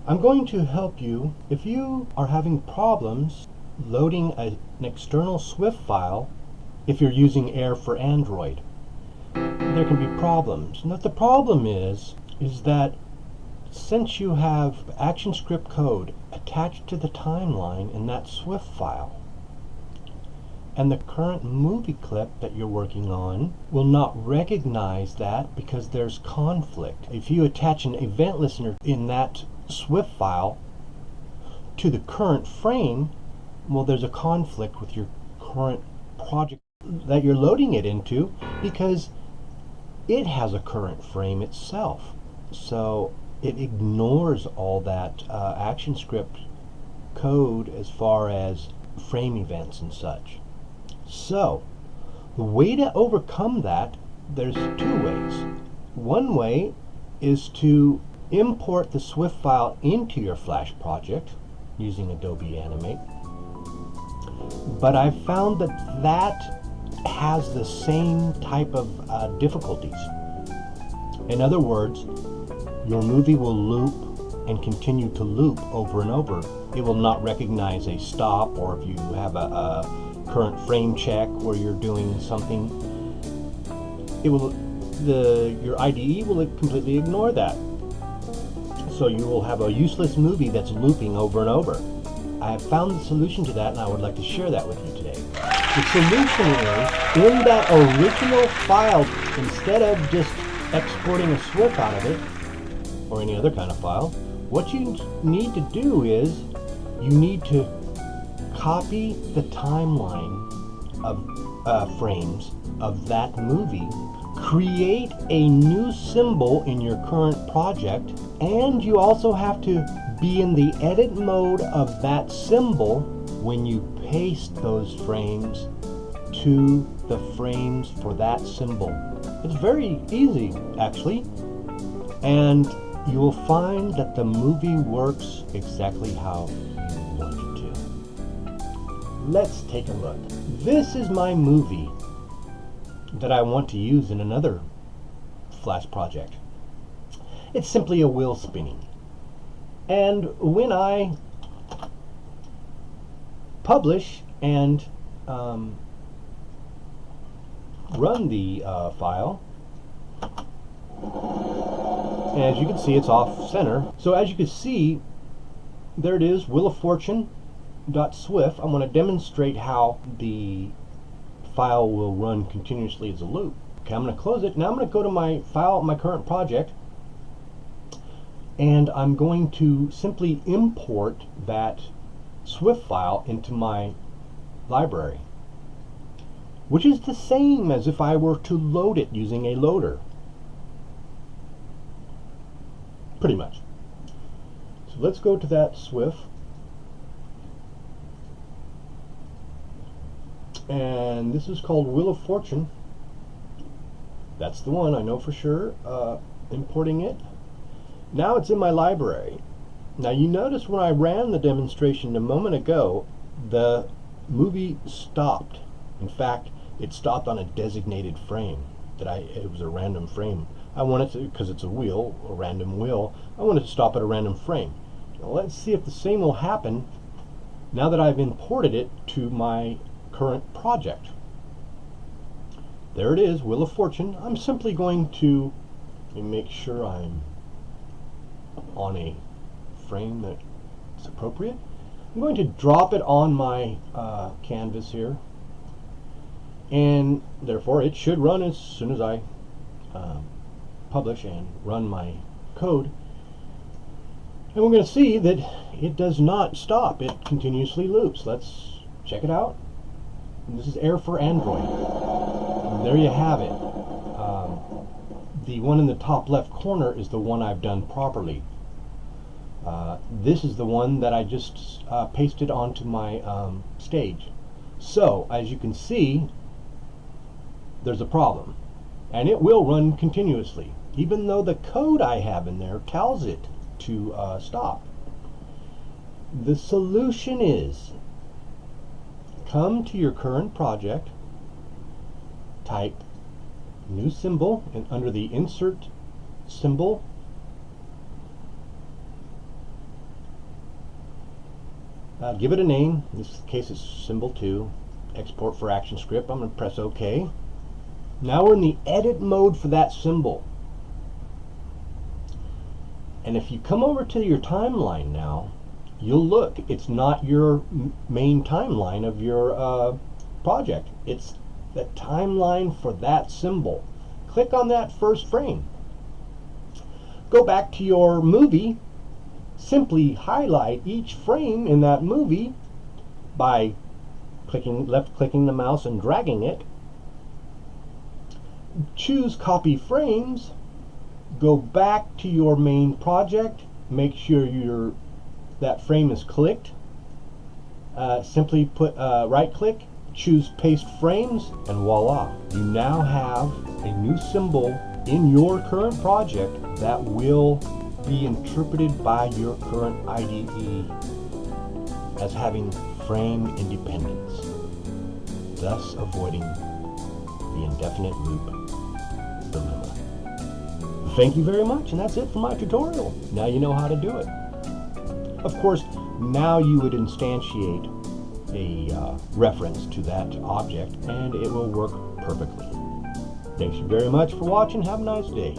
I'm going to help you if you are having problems loading an external SWIFT file if you're using AIR for Android. There can be problems. Now, the problem is that since you have ActionScript code attached to the timeline in that SWIFT file, and the current movie clip that you're working on will not recognize that because there's conflict. If you attach an event listener in that SWIFT file to the current frame, well, there's a conflict with your current project that you're loading it into because it has a current frame itself. So it ignores all that ActionScript code as far as frame events and such. So the way to overcome that, there's two ways. One way is to import the SWIFT file into your Flash project using Adobe Animate. But I've found that has the same type of difficulties. In other words, your movie will loop and continue to loop over and over. It will not recognize a stop, or if you have a current frame check where you're doing something, your IDE will completely ignore that. So you will have a useless movie that's looping over and over. I have found the solution to that, and I would like to share that with you today. The solution is, in that original file, instead of just exporting a SWIFT out of it, or any other kind of file, what you need to do is, you need to copy the timeline of frames of that movie, create a new symbol in your current project, and you also have to be in the edit mode of that symbol when you paste those frames to the frames for that symbol. It's very easy, actually, and you will find that the movie works exactly how you want it to. Let's take a look. This is my movie that I want to use in another Flash project. It's simply a wheel spinning. And when I publish and run the file, as you can see, it's off center. So as you can see, there it is, Wheel of Fortune .swift. I'm going to demonstrate how the file will run continuously as a loop. Okay, I'm going to close it. Now I'm going to go to my file, my current project, and I'm going to simply import that SWIFT file into my library, which is the same as if I were to load it using a loader. Pretty much. So let's go to that SWIFT, and this is called Wheel of Fortune. That's the one, I know for sure. Importing it. Now it's in my library. Now you notice when I ran the demonstration a moment ago, the movie stopped. In fact, it stopped on a designated frame. It was a random frame. I wanted to, because it's a wheel, a random wheel, I wanted to stop at a random frame. Now let's see if the same will happen now that I've imported it to my current project. There it is, Wheel of Fortune. I'm simply going to make sure I'm on a frame that's appropriate. I'm going to drop it on my canvas here, and therefore it should run as soon as I publish and run my code. And we're going to see that it does not stop. It continuously loops. Let's check it out. And this is AIR for Android. And there you have it. The one in the top left corner is the one I've done properly. This is the one that I just pasted onto my stage. So, as you can see, there's a problem. And it will run continuously, even though the code I have in there tells it to stop. The solution is, come to your current project, type new symbol, and under the insert symbol, Give it a name. In this case it's symbol 2. Export for action script. I'm going to press OK. Now we're in the edit mode for that symbol. And if you come over to your timeline now, you'll look, it's not your main timeline of your project. It's the timeline for that symbol. Click on that first frame. Go back to your movie. Simply highlight each frame in that movie by left-clicking the mouse and dragging it. Choose Copy Frames. Go back to your main project. Make sure that frame is clicked. Simply put right-click, choose Paste Frames, and voila! You now have a new symbol in your current project that will be interpreted by your current IDE as having frame independence, thus avoiding the indefinite loop dilemma. Thank you very much, and that's it for my tutorial. Now you know how to do it. Of course, now you would instantiate a reference to that object, and it will work perfectly. Thanks very much for watching. Have a nice day.